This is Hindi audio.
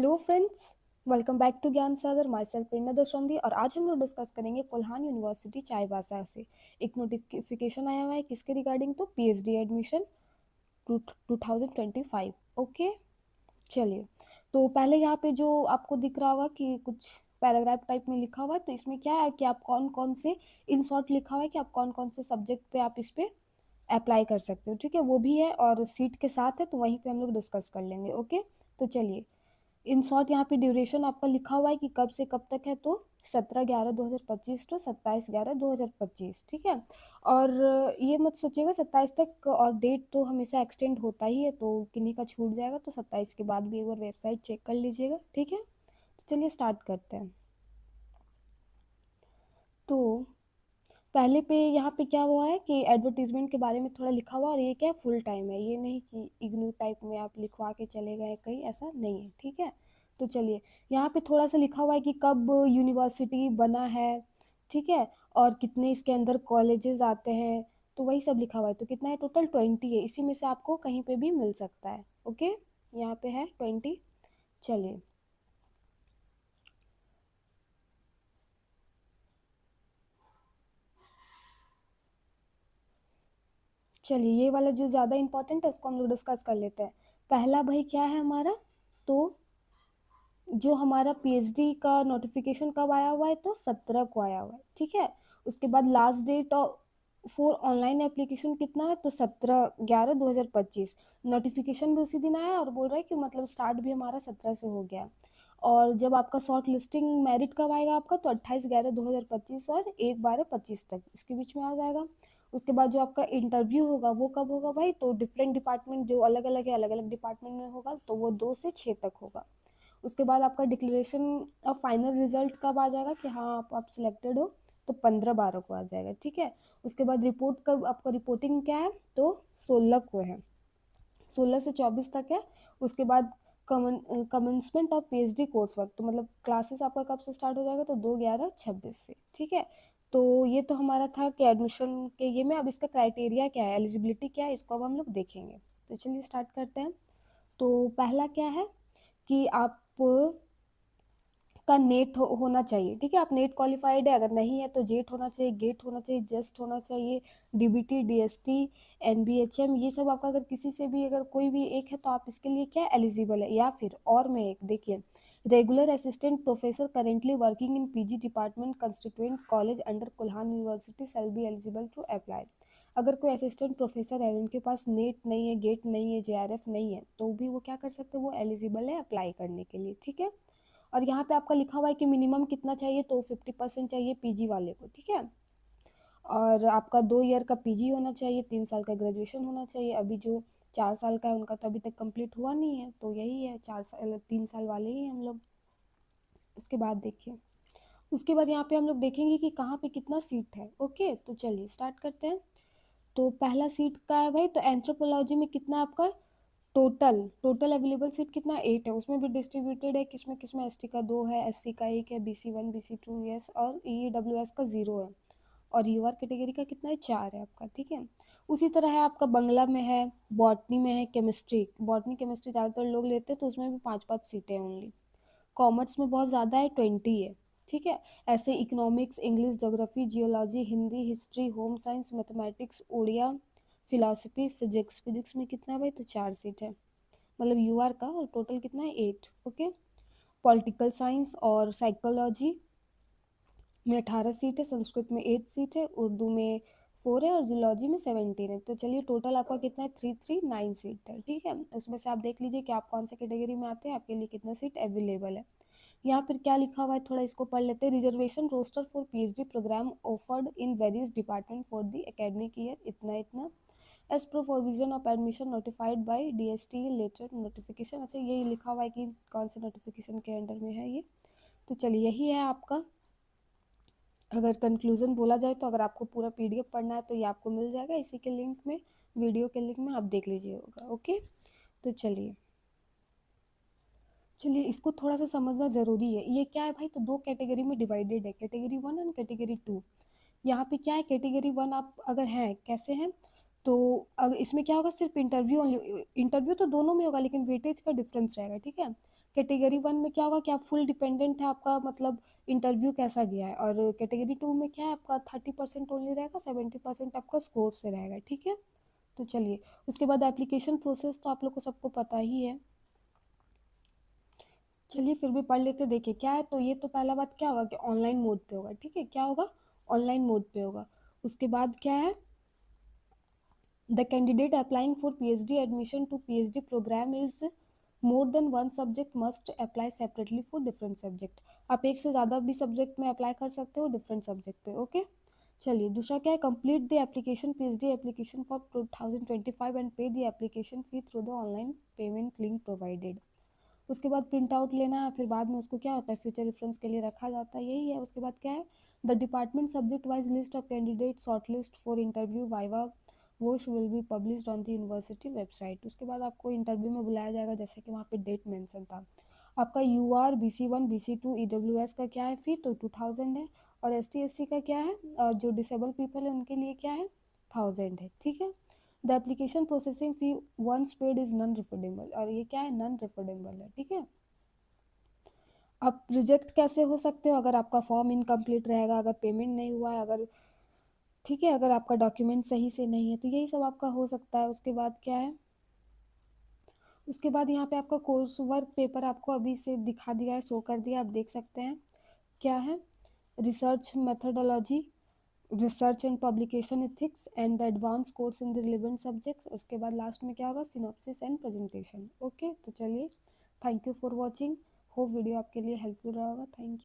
Hello friends, welcome back to Gyan Sagar. My self प्रेरणा दशरंगी और आज हम लोग डिस्कस करेंगे कोल्हान यूनिवर्सिटी चाईबासा से एक नोटिफिकेशन आया हुआ है किसके रिगार्डिंग, तो पीएचडी एडमिशन 2025। ओके, चलिए। तो पहले यहाँ पे जो आपको दिख रहा होगा कि कुछ पैराग्राफ टाइप में लिखा हुआ है, तो इसमें क्या है कि आप कौन कौन से, इन शॉर्ट लिखा हुआ है कि आप कौन कौन से सब्जेक्ट पे आप इस पे अप्लाई कर सकते हो। ठीक है, वो भी है और सीट के साथ है, तो वहीं पे हम लोग डिस्कस कर लेंगे। ओके, तो चलिए। इन शॉर्ट यहाँ पे ड्यूरेशन आपका लिखा हुआ है कि कब से कब तक है, तो 17/11/2025 टू 27/11/2025। ठीक है, और ये मत सोचिएगा 27 तक, और डेट तो हमेशा एक्सटेंड होता ही है, तो किन्हीं का छूट जाएगा तो 27 के बाद भी एक बार वेबसाइट चेक कर लीजिएगा। ठीक है, तो चलिए स्टार्ट करते हैं। तो पहले पे यहाँ पे क्या हुआ है कि एडवर्टीजमेंट के बारे में थोड़ा लिखा हुआ, और ये क्या है, फुल टाइम है, ये नहीं कि इग्नू टाइप में आप लिखवा के चले गए कहीं, ऐसा नहीं है। ठीक है, तो चलिए। यहाँ पे थोड़ा सा लिखा हुआ है कि कब यूनिवर्सिटी बना है, ठीक है, और कितने इसके अंदर कॉलेजेस आते हैं, तो वही सब लिखा हुआ है। तो कितना है, टोटल 20 है, इसी में से आपको कहीं पे भी मिल सकता है। ओके, यहाँ पे है 20। चलिए, चलिए ये वाला जो ज़्यादा इंपॉर्टेंट है इसको हम लोग डिस्कस कर लेते हैं। पहला भाई क्या है हमारा, तो जो हमारा पीएचडी का नोटिफिकेशन कब आया हुआ है, तो 17 को आया हुआ है। ठीक है, उसके बाद लास्ट डेट और फॉर ऑनलाइन एप्लीकेशन कितना है, तो 17/11/2025। नोटिफिकेशन भी उसी दिन आया और बोल रहा है कि मतलब स्टार्ट भी हमारा 17 से हो गया। और जब आपका शॉर्ट लिस्टिंग मेरिट कब आएगा आपका, तो 28/11/2025 और 1/12/25 तक, इसके बीच में आ जाएगा। उसके बाद जो आपका इंटरव्यू होगा वो कब होगा भाई, तो डिफरेंट डिपार्टमेंट जो अलग अलग है, अलग अलग डिपार्टमेंट में होगा, तो वो 2 से 6 तक होगा। उसके बाद आपका डिक्लेरेशन और फाइनल रिजल्ट कब आ जाएगा कि हाँ आप सिलेक्टेड हो, तो 15/12 को आ जाएगा। ठीक है, उसके बाद रिपोर्ट कब आपका, रिपोर्टिंग क्या है, तो 16 को है, 16 से 24 तक है। उसके बाद commencement of PhD course work, तो मतलब क्लासेस आपका कब से स्टार्ट हो जाएगा, तो 2/11/26 से। ठीक है, तो ये तो हमारा था कि एडमिशन के ये में, अब इसका क्राइटेरिया क्या है, एलिजिबिलिटी क्या है, इसको अब हम लोग देखेंगे। तो चलिए स्टार्ट करते हैं। तो पहला क्या है कि आप का नेट होना चाहिए। ठीक है, आप नेट क्वालिफाइड है, अगर नहीं है तो जेट होना चाहिए, गेट होना चाहिए, जस्ट होना चाहिए, डीबीटी, डीएसटी, एनबीएचएम, ये सब आपका अगर किसी से भी अगर कोई भी एक है तो आप इसके लिए क्या एलिजिबल है। या फिर और में एक देखिए, regular assistant professor currently working in PG department constituent college under Kolhan university shall be eligible to apply. अगर कोई असिस्टेंट प्रोफेसर है, उनके पास नेट नहीं है, गेट नहीं है, जेआरएफ नहीं है, तो भी वो क्या कर सकते हैं, वो एलिजिबल है अप्लाई करने के लिए। ठीक है, और यहाँ पे आपका लिखा हुआ है कि मिनिमम कितना चाहिए, तो 50% चाहिए पीजी वाले को। ठीक है, और आपका 2 ईयर का पीजी होना चाहिए, 3 साल का ग्रेजुएशन होना चाहिए। अभी जो 4 साल का है उनका तो अभी तक कंप्लीट हुआ नहीं है, तो यही है 4 साल, 3 साल वाले ही हम लोग। उसके बाद देखिए, उसके बाद यहाँ पे हम लोग देखेंगे कि कहाँ पे कितना सीट है। ओके, तो चलिए स्टार्ट करते हैं। तो पहला सीट का है भाई, तो एंथ्रोपोलॉजी में कितना है आपका, टोटल टोटल अवेलेबल सीट कितना, 8 है। उसमें भी डिस्ट्रीब्यूटेड है, किसमें किसमें, एसटी का 2 है, एससी का 1 है, बीसी 1 बीसी 2 यस, और ईडब्ल्यूएस का 0 है। और यूआर कैटेगरी का कितना है, 4 है आपका। ठीक है, उसी तरह है आपका बंगला में है, बॉटनी में है, केमिस्ट्री, बॉटनी केमिस्ट्री ज़्यादातर लोग लेते हैं, तो उसमें भी 5-5 सीटें ओनली। कॉमर्स में बहुत ज़्यादा है, 20 है। ठीक है, ऐसे economics, English, geography, geology, Hindi, history, home science, mathematics, Odia, philosophy, physics, physics में कितना है भाई, तो 4 सीट है, मतलब यूआर का, और टोटल कितना है, 8। ओके, पॉलिटिकल साइंस और साइकोलॉजी में 18 सीट है, संस्कृत में 8 सीट है, उर्दू में 4 है, और जूलॉजी में 17 है। तो चलिए टोटल आपका कितना है, 339 सीट है। ठीक है, उसमें से आप देख लीजिए कि आप कौन से कैटेगरी में आते हैं, आपके लिए कितना सीट अवेलेबल है। यहाँ पर क्या लिखा हुआ है, थोड़ा इसको पढ़ लेते हैं। Reservation roster for PhD program offered in various department for the academic year इतना इतना, as pro provision of admission notified by DST letter notification. अच्छा, यही लिखा हुआ है कि कौन से नोटिफिकेशन के अंडर में है ये। तो चलिए यही है आपका, अगर कंक्लूजन बोला जाए तो अगर आपको पूरा पीडीएफ पढ़ना है तो ये आपको मिल जाएगा इसी के लिंक में, वीडियो के लिंक में, आप देख लीजिएगा। ओके, तो चलिए, चलिए इसको थोड़ा सा समझना ज़रूरी है। ये क्या है भाई, तो 2 कैटेगरी में डिवाइडेड है, कैटेगरी 1 एंड कैटेगरी 2। यहाँ पे क्या है, कैटेगरी 1 आप अगर हैं, कैसे हैं, तो अगर इसमें क्या होगा, सिर्फ इंटरव्यू, इंटरव्यू तो दोनों में होगा लेकिन वेटेज का डिफरेंस रहेगा। ठीक है, कैटेगरी 1 में क्या होगा कि आप फुल डिपेंडेंट है, आपका मतलब इंटरव्यू कैसा गया है, और कैटेगरी 2 में क्या है, आपका 30% ओनली रहेगा, 70% आपका स्कोर से रहेगा, ठीक है। तो चलिए, उसके बाद एप्लीकेशन प्रोसेस तो आप लोग को सबको पता ही है, चलिए फिर भी पढ़ लेते, देखिए क्या है। तो ये तो पहला बात क्या होगा कि ऑनलाइन मोड पे होगा, ठीक है, क्या होगा, ऑनलाइन मोड पे होगा। उसके बाद क्या है, the candidate applying for PhD admission to PhD program is more than one subject must apply separately for different subject. आप एक से ज़्यादा भी सब्जेक्ट में अप्लाई कर सकते हो डिफरेंट सब्जेक्ट पे, ओके। चलिए, दूसरा क्या है, complete the application PhD application for 2025 and pay the application fee through the online payment link provided. उसके बाद प्रिंट आउट लेना है, फिर बाद में उसको क्या होता है, फ्यूचर रेफरेंस के लिए रखा जाता है, यही है। उसके बाद क्या है, the department subject wise list of candidate short list for interview viva wash will be published on the university website. उसके बाद आपको इंटरव्यू में बुलाया जाएगा, जैसे कि वहाँ पे डेट मेंशन था। आपका UR BC1 BC2 EWS का क्या है फी, तो 2000 है, और ST SC का क्या है, जो डिसेबल पीपल है उनके लिए क्या है, 1000 है, ठीक है। The application processing fee once paid is non refundable, और ये क्या है, नॉन रिफंडेबल है, ठीक है। आप रिजेक्ट कैसे हो सकते हो, अगर आपका फॉर्म इनकम्प्लीट रहेगा, अगर पेमेंट नहीं हुआ है, अगर, ठीक है, अगर आपका डॉक्यूमेंट सही से नहीं है, तो यही सब आपका हो सकता है। उसके बाद क्या है, उसके बाद यहाँ पे आपका कोर्स वर्क पेपर आपको अभी से दिखा दिया है, शो कर दिया, आप देख सकते हैं क्या है, research methodology, research and publication ethics and the advance course in the relevant subjects. उसके बाद लास्ट में क्या होगा, सिनॉप्सिस एंड प्रेजेंटेशन, ओके। तो चलिए, thank you for watching, hope video आपके लिए हेल्पफुल रहा होगा, थैंक यू।